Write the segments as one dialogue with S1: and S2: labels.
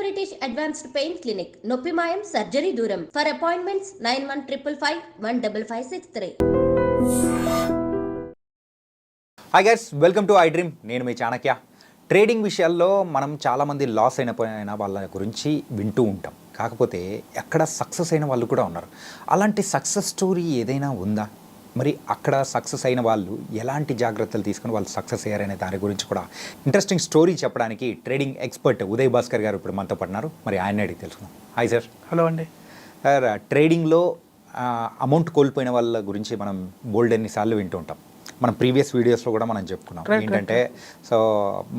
S1: British Advanced Pain Clinic, Noppimayam Surgery Duram. For appointments 9155515563.
S2: Hi guys, welcome to I dream. నేను మీ Chanakya. Trading విషయాల్లో మనం చాలామంది loss అయిన వాళ్ళ గురించి వింటూ ఉంటాం. కాకపోతే ఎక్కడ సక్సెస్ అయిన వాళ్ళు కూడా ఉన్నారు. అలాంటి సక్సెస్ స్టోరీ ఏదైనా ఉందా? మరి అక్కడ సక్సెస్ అయిన వాళ్ళు ఎలాంటి జాగ్రత్తలు తీసుకుని వాళ్ళు సక్సెస్ అయ్యారనే దాని గురించి కూడా ఇంట్రెస్టింగ్ స్టోరీ చెప్పడానికి ట్రేడింగ్ ఎక్స్పర్ట్ ఉదయ్ భాస్కర్ గారు ఇప్పుడు మనతో పడినారు. మరి ఆయన అడిగి తెలుసుకుందాం. Hi sir.
S3: హలో అండి.
S2: సార్, ట్రేడింగ్లో అమౌంట్ కోల్పోయిన వాళ్ళ గురించి మనం బోల్డ్ ఎన్నిసార్లు వింటూ ఉంటాం. మనం ప్రీవియస్ వీడియోస్లో కూడా మనం చెప్పుకున్నాం. ఏంటంటే సో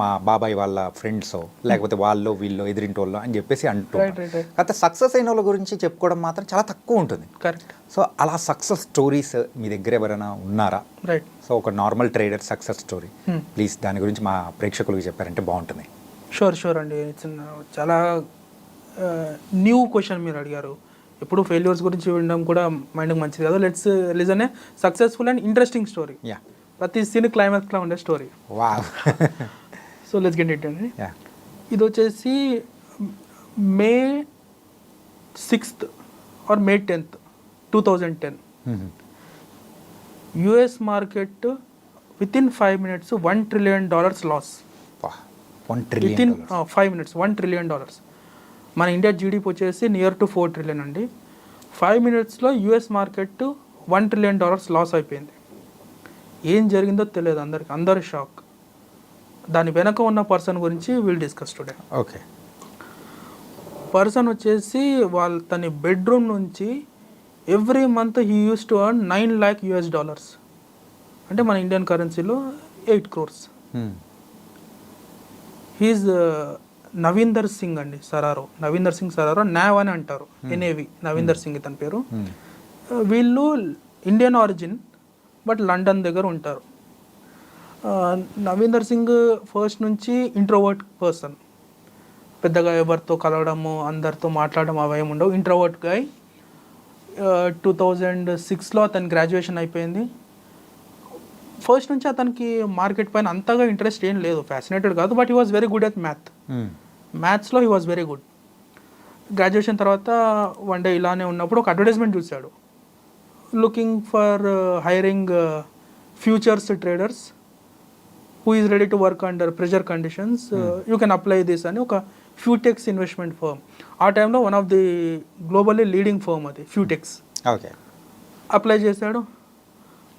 S2: మా బాబాయ్ వాళ్ళ ఫ్రెండ్స్ లేకపోతే వాళ్ళు వీళ్ళు ఎదిరింటి వాళ్ళు అని చెప్పేసి అంటుంటారు. కాకపోతే సక్సెస్ అయిన వాళ్ళ గురించి చెప్పుకోవడం మాత్రం చాలా తక్కువ ఉంటుంది.
S3: కరెక్ట్.
S2: సో అలా సక్సెస్ స్టోరీస్ మీ దగ్గర ఎవరైనా ఉన్నారా?
S3: రైట్.
S2: సో ఒక normal trader success story please దాని గురించి మా ప్రేక్షకులకు చెప్పారంటే బాగుంటుంది.
S3: షూర్ అండి. చాలా న్యూ క్వశ్చన్ మీరు అడిగారు. ఎప్పుడు ఫెయిల్యూర్స్ గురించి వినడం కూడా మైండ్కి మంచిది కాదు. Let's listen a successful and interesting story. ప్రతి సీన్ క్లైమాక్స్లో ఉండే story. So let's get it అండి. ఇది వచ్చేసి May 6th or May 10th 2010 US market within 5 minutes $1 trillion loss. Within 5 minutes $1 trillion. మన ఇండియా జీడిపి వచ్చేసి near to 4 trillion అండి. 5 minutesలో యుఎస్ మార్కెట్ $1 trillion లాస్ అయిపోయింది. ఏం జరిగిందో తెలియదు అందరికి, అందరు షాక్. దాని వెనక ఉన్న పర్సన్ గురించి will discuss today.
S2: Okay.
S3: Person వచ్చేసి తన బెడ్రూమ్ నుంచి every month he use to earn $9 lakh, అంటే మన ఇండియన్ కరెన్సీలో 8 crores. హీజ్ నవీందర్ సింగ్ అండి, సరారో. నవీందర్ సింగ్ సరారో, నావ్ అని అంటారు, ఎన్ఏవి. నవీందర్ సింగ్ ఇతని పేరు. వీళ్ళు ఇండియన్ ఆరిజిన్ బట్ లండన్ దగ్గర ఉంటారు. నవీందర్ సింగ్ ఫస్ట్ నుంచి ఇంట్రోవర్ట్ పర్సన్. పెద్దగా ఎవరితో కలవడము, అందరితో మాట్లాడడం అవేం ఉండవు. Introvert guy. 2006లో అతని గ్రాడ్యుయేషన్ అయిపోయింది. ఫస్ట్ నుంచి అతనికి మార్కెట్ పైన అంతగా ఇంట్రెస్ట్ ఏం లేదు, ఫ్యాసినేటెడ్ కాదు. But he was very good at మ్యాథ్స్లో he was very good. Graduation తర్వాత వన్ డే ఇలానే ఉన్నప్పుడు ఒక అడ్వర్టైజ్మెంట్ చూశాడు, looking for hiring futures traders who is ready to work under pressure conditions, you can apply this అని. ఒక Futex investment firm. ఆ టైంలో one of the globally leading firm అది ఫ్యూటెక్స్.
S2: ఓకే.
S3: అప్లై చేశాడు.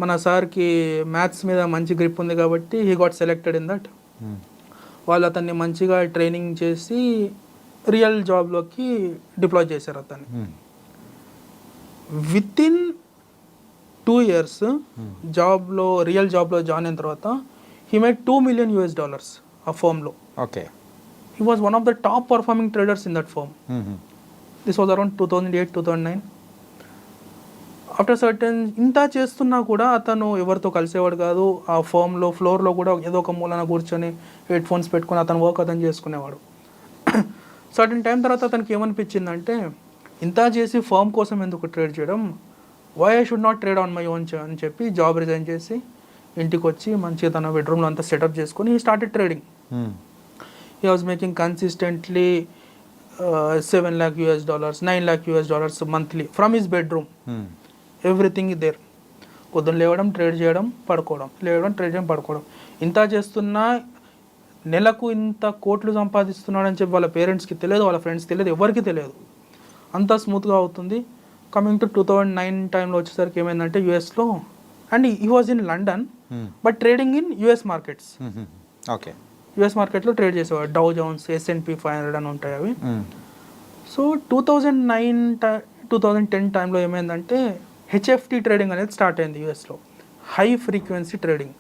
S3: మన సార్కి మ్యాథ్స్ మీద మంచి గ్రిప్ ఉంది కాబట్టి he got selected in that. వాళ్ళు అతన్ని మంచిగా ట్రైనింగ్ చేసి రియల్ జాబ్లోకి డిప్లాయ్ చేశారు అతన్ని. విత్ ఇన్ 2 years జాబ్లో, రియల్ జాబ్లో జాయిన్ అయిన తర్వాత హీ మేడ్ $2 million ఆ ఫర్మ్లో.
S2: Okay.
S3: He was one of the top performing traders in that firm. This was around 2008-2009. After certain ఇంత చేస్తున్నా కూడా అతను ఎవరితో కలిసేవాడు కాదు. ఆ ఫర్మ్లో ఫ్లోర్లో కూడా ఏదో ఒక మూలన కూర్చొని హెడ్ ఫోన్స్ పెట్టుకొని అతను వర్క్ అతను చేసుకునేవాడు. సర్టన్ టైం తర్వాత అతనికి ఏమనిపించిందంటే, ఇంత చేసి ఫర్మ్ కోసం ఎందుకు ట్రేడ్ చేయడం, why I should not trade on my own అని చెప్పి జాబ్ రిజైన్ చేసి ఇంటికి వచ్చి మంచిగా తన బెడ్రూమ్లో అంతా సెటప్ చేసుకొని he started trading. He was making consistently $7 lakh, $9 lakh monthly from his bedroom. Everything is there. పొద్దున్న లేవడం, ట్రేడ్ చేయడం, పడుకోవడం, లేవడం, ట్రేడ్ చేయడం, పడుకోవడం. ఇంత చేస్తున్నా నెలకు ఇంత కోట్లు సంపాదిస్తున్నాడని చెప్పి వాళ్ళ పేరెంట్స్కి తెలియదు, వాళ్ళ ఫ్రెండ్స్కి తెలియదు, ఎవరికి తెలియదు. అంతా స్మూత్గా అవుతుంది. కమింగ్ టు 2009 టైంలో వచ్చేసరికి ఏమైందంటే యూఎస్లో, and he was in London but trading in US markets.
S2: Okay.
S3: US మార్కెట్లో ట్రేడ్ చేసేవాడు. డౌ జోన్స్, S&P 500 అని ఉంటాయి అవి. సో 2009-2010 టైంలో ఏమైందంటే హెచ్ఎఫ్టీ ట్రేడింగ్ అనేది స్టార్ట్ అయింది యూఎస్లో. High frequency trading.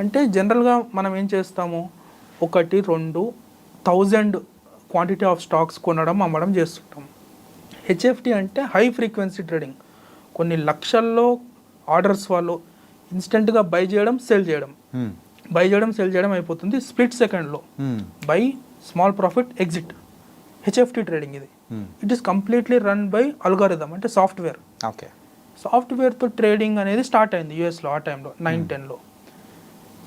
S3: అంటే జనరల్గా మనం ఏం చేస్తాము, 1-2,000 క్వాంటిటీ ఆఫ్ స్టాక్స్ కొనడం, అమ్మడం చేస్తుంటాం. హెచ్ఎఫ్టీ అంటే హై ఫ్రీక్వెన్సీ ట్రేడింగ్. కొన్ని లక్షల్లో ఆర్డర్స్ వాళ్ళు ఇన్స్టెంట్గా బై చేయడం, సెల్ చేయడం, బై చేయడం, సెల్ చేయడం అయిపోతుంది స్ప్లిట్ సెకండ్లో. Buy, small profit, exit. HFT trading ఇది. It is completely run by algorithm, అంటే సాఫ్ట్వేర్.
S2: ఓకే.
S3: సాఫ్ట్వేర్తో ట్రేడింగ్ అనేది స్టార్ట్ అయింది యూఎస్లో ఆ టైంలో 9-10లో.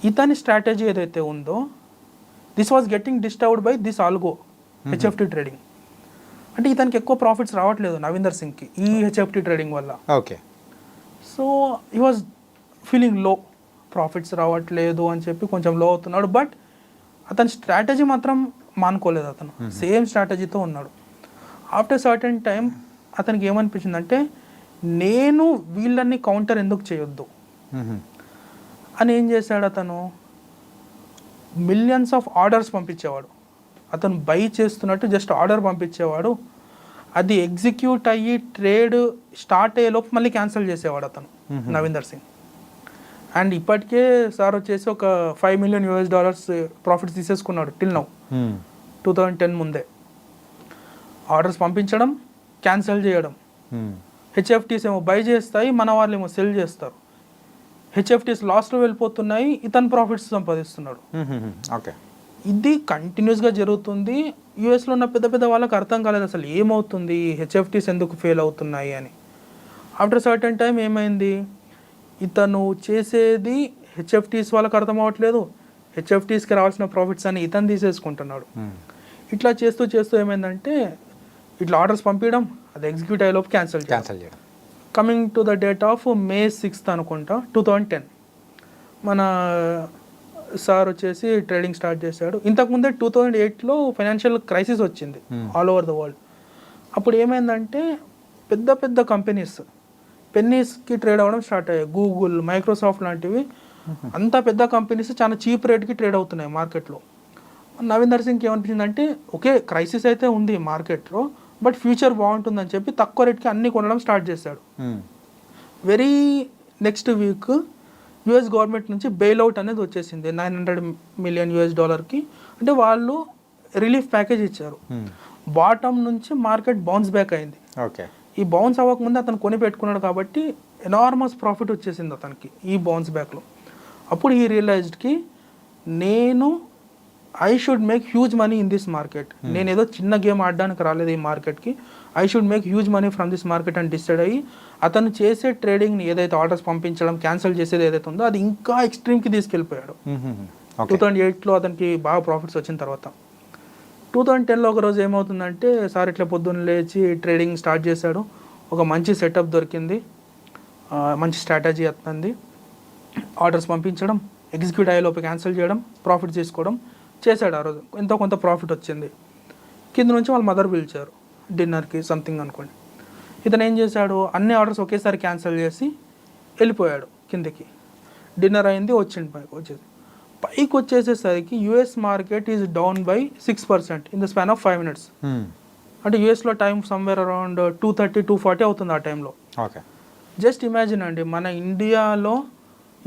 S3: ఇతని స్ట్రాటజీ ఏదైతే ఉందో, this was getting disturbed by this algo. HFT trading. అంటే ఇతనికి ఎక్కువ ప్రాఫిట్స్ రావట్లేదు నవీందర్ సింగ్కి ఈ హెచ్ఎఫ్టీ ట్రేడింగ్ వల్ల.
S2: Okay.
S3: So he was feeling low, profits రావట్లేదు అని చెప్పి కొంచెం లో అవుతున్నాడు. బట్ అతని స్ట్రాటజీ మాత్రం మానుకోలేదు, అతను సేమ్ స్ట్రాటజీతో ఉన్నాడు. ఆఫ్టర్ సర్టెన్ టైం అతనికి ఏమనిపించిందంటే నేను వీళ్ళని కౌంటర్ ఎందుకు చేయొద్దు అని ఏం చేశాడు, అతను మిలియన్స్ ఆఫ్ ఆర్డర్స్ పంపించేవాడు. అతను బై చేస్తున్నట్టు జస్ట్ ఆర్డర్ పంపించేవాడు, అది ఎగ్జిక్యూట్ అయ్యి ట్రేడ్ స్టార్ట్ అయ్యేలోపు మళ్ళీ క్యాన్సిల్ చేసేవాడు అతను నవీందర్ సింగ్. అండ్ ఇప్పటికే సార్ వచ్చేసి ఒక $5 million ప్రాఫిట్స్ తీసేసుకున్నాడు టిల్ నౌ. 2010 ముందే ఆర్డర్స్ పంపించడం, క్యాన్సిల్ చేయడం. హెచ్ఎఫ్టీస్ ఏమో బై చేస్తాయి, మన వాళ్ళు ఏమో సెల్ చేస్తారు. హెచ్ఎఫ్టీస్ లాస్ట్లో వెళ్ళిపోతున్నాయి, ఇతను ప్రాఫిట్స్ సంపాదిస్తున్నాడు.
S2: ఓకే.
S3: ఇది కంటిన్యూస్గా జరుగుతుంది. యూఎస్లో ఉన్న పెద్ద పెద్ద వాళ్ళకి అర్థం కాలేదు అసలు ఏమవుతుంది, హెచ్ఎఫ్టీస్ ఎందుకు ఫెయిల్ అవుతున్నాయి అని. ఆఫ్టర్ సర్టెన్ టైం ఏమైంది, ఇతను చేసేది హెచ్ఎఫ్టీస్ వాళ్ళకి అర్థం అవ్వట్లేదు, హెచ్ఎఫ్టీస్కి రావాల్సిన ప్రాఫిట్స్ అని ఇతను తీసేసుకుంటున్నాడు. ఇట్లా చేస్తూ చేస్తూ ఏమైందంటే ఇట్లా ఆర్డర్స్ పంపించడం, అది ఎగ్జిక్యూట్ అయ్యేలోపు క్యాన్సిల్ చేయడం. Coming to the date of May 6th అనుకుంటా 2010 మన సార్ వచ్చేసి ట్రేడింగ్ స్టార్ట్ చేశాడు. ఇంతకుముందే 2008లో ఫైనాన్షియల్ క్రైసిస్ వచ్చింది ఆల్ ఓవర్ ద వరల్డ్. అప్పుడు ఏమైందంటే పెద్ద పెద్ద కంపెనీస్ పెన్నీస్కి ట్రేడ్ అవ్వడం స్టార్ట్ అయ్యాయి. గూగుల్, మైక్రోసాఫ్ట్ లాంటివి అంత పెద్ద కంపెనీస్ చాలా చీప్ రేట్కి ట్రేడ్ అవుతున్నాయి మార్కెట్లో. నవీందర్ సింగ్కి ఏమనిపించిందంటే ఓకే క్రైసిస్ అయితే ఉంది మార్కెట్లో, బట్ ఫ్యూచర్ బాగుంటుందని చెప్పి తక్కువ రేట్కి అన్ని కొనడం స్టార్ట్ చేశాడు. Very next week US government నుంచి బెయిల్అవుట్ అనేది వచ్చేసింది $900 million. అంటే వాళ్ళు రిలీఫ్ ప్యాకేజ్ ఇచ్చారు. బాటమ్ నుంచి మార్కెట్ బౌన్స్ బ్యాక్ అయింది.
S2: ఓకే. ఈ
S3: బౌన్స్ అవ్వకముందే అతను కొని పెట్టుకున్నాడు కాబట్టి ఎనార్మస్ ప్రాఫిట్ వచ్చేసింది అతనికి ఈ బౌన్స్ బ్యాక్లో. అప్పుడు ఈ రియలైజ్డ్కి I should make huge money in this market. నేను ఏదో చిన్న గేమ్ ఆడడానికి రాలేదు ఈ మార్కెట్కి, I should make huge money from this market అని డిసైడ్ అయ్యి అతను చేసే ట్రేడింగ్ని ఏదైతే ఆర్డర్స్ పంపించడం, క్యాన్సిల్ చేసేది ఏదైతే ఉందో అది ఇంకా ఎక్స్ట్రీమ్కి తీసుకెళ్ళిపోయాడు. 2008లో అతనికి బాగా ప్రాఫిట్స్ వచ్చిన తర్వాత 2010లో ఒకరోజు ఏమవుతుందంటే సార్ ఇట్లా పొద్దున్న లేచి ట్రేడింగ్ స్టార్ట్ చేశాడు. ఒక మంచి సెటప్ దొరికింది, మంచి స్ట్రాటజీ అతనిది. ఆర్డర్స్ పంపించడం, ఎగ్జిక్యూట్ అయ్యేలోపు క్యాన్సిల్ చేయడం, ప్రాఫిట్ తీసుకోవడం చేశాడు. ఆ రోజు ఎంతో కొంత ప్రాఫిట్ వచ్చింది. కింద నుంచి వాళ్ళ మదర్ పిలిచారు డిన్నర్కి సంథింగ్ అనుకోండి. ఇతను ఏం చేశాడు, అన్ని ఆర్డర్స్ ఒకేసారి క్యాన్సిల్ చేసి వెళ్ళిపోయాడు కిందకి. డిన్నర్ అయింది, పైకి వచ్చేసేసరికి US market is down by 6% in the span of 5 minutes. అంటే యూఎస్లో టైం సమ్వేర్ అరౌండ్ 2:30, 2:40 అవుతుంది ఆ టైంలో.
S2: ఓకే.
S3: జస్ట్ ఇమాజిన్ అండి, మన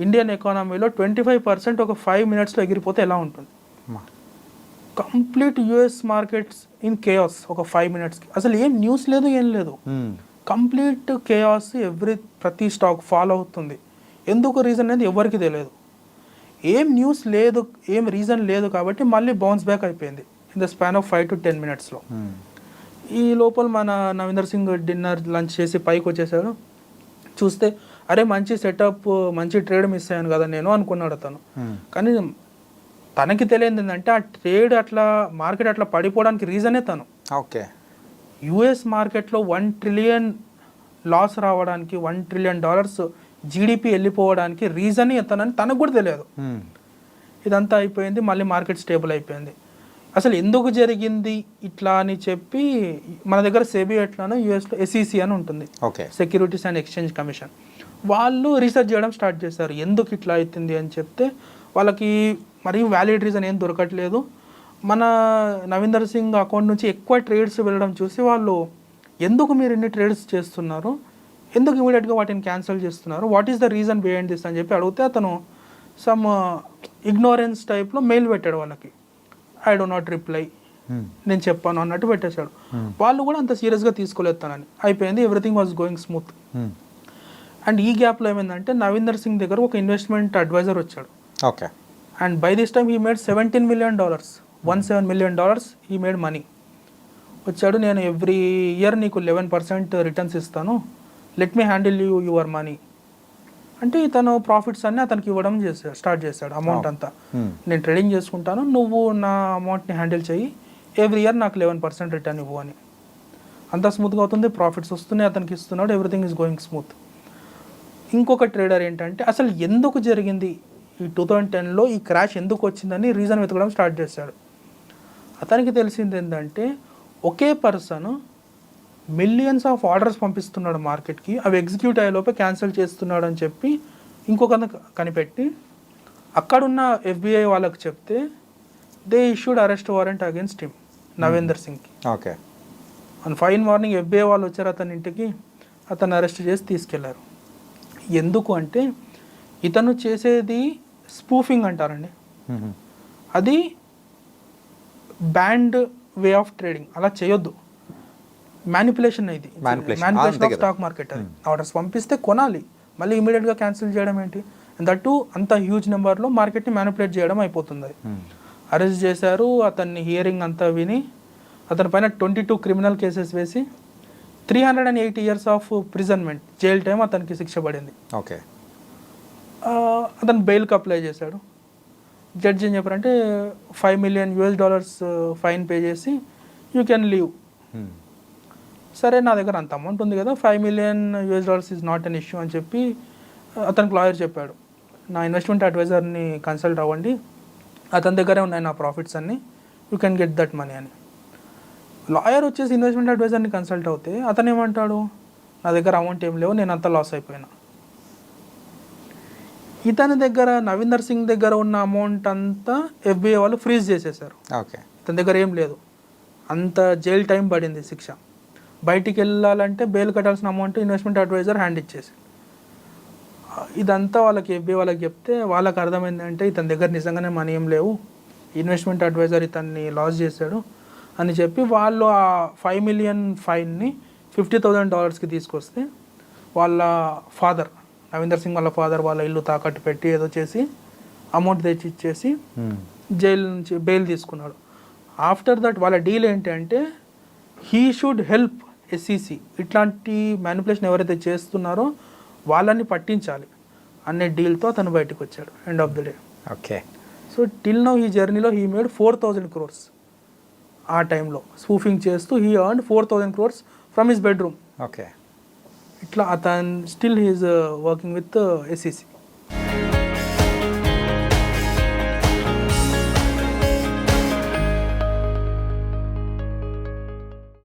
S3: ఇండియన్ ఎకానమీలో 25% ఒక 5 minutesలో ఎగిరిపోతే ఎలా ఉంటుంది. Complete US markets in chaos ఒక 5 minutesకి. అసలు ఏం న్యూస్ లేదు, ఏం లేదు, కంప్లీట్ కేయాస్. ప్రతి స్టాక్ ఫాలో అవుతుంది. ఎందుకు రీజన్ అనేది ఎవరికి తెలియదు, ఏం న్యూస్ లేదు, ఏం రీజన్ లేదు. కాబట్టి మళ్ళీ బౌన్స్ బ్యాక్ అయిపోయింది in the span of 5 to 10 minutesలో. ఈ లోపల మన నవీందర్ సింగ్ డిన్నర్ లంచ్ చేసి పైకి వచ్చేసాడు. చూస్తే అరే మంచి సెటప్, మంచి ట్రేడ్ మిస్ అయ్యాను కదా నేను అనుకున్నాడు అతను. కానీ తనకి తెలియదు ఏంటంటే ఆ ట్రేడ్ అట్లా మార్కెట్ అట్లా పడిపోవడానికి రీజనే తను.
S2: ఓకే.
S3: యుఎస్ మార్కెట్లో $1 trillion లాస్ రావడానికి, $1 trillion జీడిపి వెళ్ళిపోవడానికి రీజన్ తనని తనకు కూడా తెలియదు. ఇదంతా అయిపోయింది, మళ్ళీ మార్కెట్ స్టేబుల్ అయిపోయింది. అసలు ఎందుకు జరిగింది ఇట్లా అని చెప్పి మన దగ్గర సెబీ ఎట్లానో యూఎస్లో SEC అని ఉంటుంది, సెక్యూరిటీస్ అండ్ ఎక్స్చేంజ్ కమిషన్. వాళ్ళు రీసెర్చ్ చేయడం స్టార్ట్ చేశారు ఎందుకు ఇట్లా అవుతుంది అని చెప్తే వాళ్ళకి మరి వ్యాలిడ్ రీజన్ ఏం దొరకట్లేదు. మన నవీందర్ సింగ్ అకౌంట్ నుంచి ఎక్కువ ట్రేడ్స్ వెళ్ళడం చూసి వాళ్ళు ఎందుకు మీరు ఇన్ని ట్రేడ్స్ చేస్తున్నారు, ఎందుకు ఇమీడియట్గా వాటిని క్యాన్సిల్ చేస్తున్నారు, what is the reason behind this అని చెప్పి అడిగితే అతను సమ్ ఇగ్నోరెన్స్ టైప్లో మెయిల్ పెట్టాడు వాళ్ళకి. ఐ డో నాట్ రిప్లై, నేను చెప్పాను అన్నట్టు పెట్టేశాడు. వాళ్ళు కూడా అంత సీరియస్గా తీసుకోలేదు తనని. అయిపోయింది, everything was going smooth. And ఈ గ్యాప్లో ఏమైందంటే నవీందర్ సింగ్ దగ్గర ఒక ఇన్వెస్ట్మెంట్ అడ్వైజర్ వచ్చాడు.
S2: Okay.
S3: And by this time he made $17 million, $17 million he made money. వచ్చాడు, నేను ఎవ్రీ ఇయర్ నీకు 11% రిటర్న్స్ ఇస్తాను, let me handle your money అంటే తను ప్రాఫిట్స్ అన్ని అతనికి ఇవ్వడం స్టార్ట్ చేశాడు. అమౌంట్ అంతా నేను ట్రేడింగ్ చేసుకుంటాను, నువ్వు నా అమౌంట్ని హ్యాండిల్ చెయ్యి, ఎవ్రీ ఇయర్ నాకు 11% రిటర్న్ ఇవ్వు అని. అంతా స్మూత్గా అవుతుంది, ప్రాఫిట్స్ వస్తున్నాయి, అతనికి ఇస్తున్నాడు, ఎవ్రీథింగ్ ఈజ్ గోయింగ్ స్మూత్. ఇంకొక ట్రేడర్ ఏంటంటే అసలు ఎందుకు జరిగింది ఈ 2010లో ఈ క్రాష్ ఎందుకు వచ్చిందని రీజన్ వెతకడం స్టార్ట్ చేశాడు. అతనికి తెలిసింది ఏంటంటే ఒకే పర్సన్ మిలియన్స్ ఆఫ్ ఆర్డర్స్ పంపిస్తున్నాడు మార్కెట్కి, అవి ఎగ్జిక్యూట్ అయ్యేలోపే క్యాన్సిల్ చేస్తున్నాడు అని చెప్పి ఇంకొక కనిపెట్టి అక్కడున్న FBI వాళ్ళకి చెప్తే they issued arrest warrant against him, Navender సింగ్కి.
S2: Okay.
S3: And fine morning FBI వాళ్ళు వచ్చారు అతని ఇంటికి, అతను అరెస్ట్ చేసి తీసుకెళ్లారు. ఎందుకు అంటే ఇతను చేసేది స్పూఫింగ్ అంటారండి, అది బ్యాండ్ వే ఆఫ్ ట్రేడింగ్, అలా చేయొద్దు. మ్యానిపులేషన్ ఇది, మ్యానిపులేషన్ ఆఫ్ స్టాక్ మార్కెట్. అది ఆర్డర్స్ పంపిస్తే కొనాలి, మళ్ళీ ఇమీడియట్గా క్యాన్సిల్ చేయడం ఏంటి, దట్టు అంత హ్యూజ్ నెంబర్లో మార్కెట్ని మ్యానిపులేట్ చేయడం అయిపోతుంది. అది అరెస్ట్ చేశారు, అతన్ని హియరింగ్ అంతా విని అతని పైన 22 క్రిమినల్ కేసెస్ వేసి 380 years ఆఫ్ ప్రిజన్మెంట్, జైల్ టైం అతనికి శిక్ష పడింది.
S2: ఓకే.
S3: అతను బెయిల్కి అప్లై చేశాడు. జడ్జి ఏం చెప్పారంటే $5 million ఫైన్ పే చేసి యూ కెన్ లీవ్. సరే, నా దగ్గర అంత అమౌంట్ ఉంది కదా, $5 million is not an issue అని చెప్పి అతనికి లాయర్ చెప్పాడు, నా ఇన్వెస్ట్మెంట్ అడ్వైజర్ని కన్సల్ట్ అవ్వండి, అతని దగ్గరే ఉన్నాయి నా ప్రాఫిట్స్ అన్ని, you can get that money అని. లాయర్ వచ్చేసి ఇన్వెస్ట్మెంట్ అడ్వైజర్ని కన్సల్ట్ అవుతే అతను ఏమంటాడు, నా దగ్గర అమౌంట్ ఏం లేవు, నేను అంతా లాస్ అయిపోయినా. ఇతని దగ్గర నవీందర్ సింగ్ దగ్గర ఉన్న అమౌంట్ అంతా FBI వాళ్ళు ఫ్రీజ్ చేసేసారు.
S2: ఓకే.
S3: ఇతని దగ్గర ఏం లేదు, అంత జైల్ టైం పడింది శిక్ష. బయటికి వెళ్ళాలంటే బెయిల్ కట్టాల్సిన అమౌంట్ ఇన్వెస్ట్మెంట్ అడ్వైజర్ హ్యాండ్ ఇచ్చేసి. ఇదంతా వాళ్ళకి FBI వాళ్ళకి చెప్తే వాళ్ళకి అర్థమైంది అంటే ఇతని దగ్గర నిజంగానే మనీ ఏం లేవు, ఇన్వెస్ట్మెంట్ అడ్వైజర్ ఇతన్ని లాస్ చేశాడు అని చెప్పి వాళ్ళు ఆ $5 million ఫైన్ని $50,000కి తీసుకొస్తే వాళ్ళ ఫాదర్, నవీందర్ సింగ్ వాళ్ళ ఫాదర్, వాళ్ళ ఇల్లు తాకట్టు పెట్టి ఏదో చేసి అమౌంట్ తెచ్చి ఇచ్చేసి జైలు నుంచి బెయిల్ తీసుకున్నాడు. ఆఫ్టర్ దట్ వాళ్ళ డీల్ ఏంటంటే హీ షుడ్ హెల్ప్ SEC, ఇట్లాంటి మ్యానిపులేషన్ ఎవరైతే చేస్తున్నారో వాళ్ళని పట్టించాలి అనే డీల్తో అతను బయటకు వచ్చాడు end of the day.
S2: Okay.
S3: So till now ఈ జర్నీలో హీ మేడ్ 4,000 crores. ఆ టైంలో స్పూఫింగ్ చేస్తూ he earned 4,000 crores from his bedroom.
S2: Okay.
S3: ఇట్లా అతను still he is working with SEC.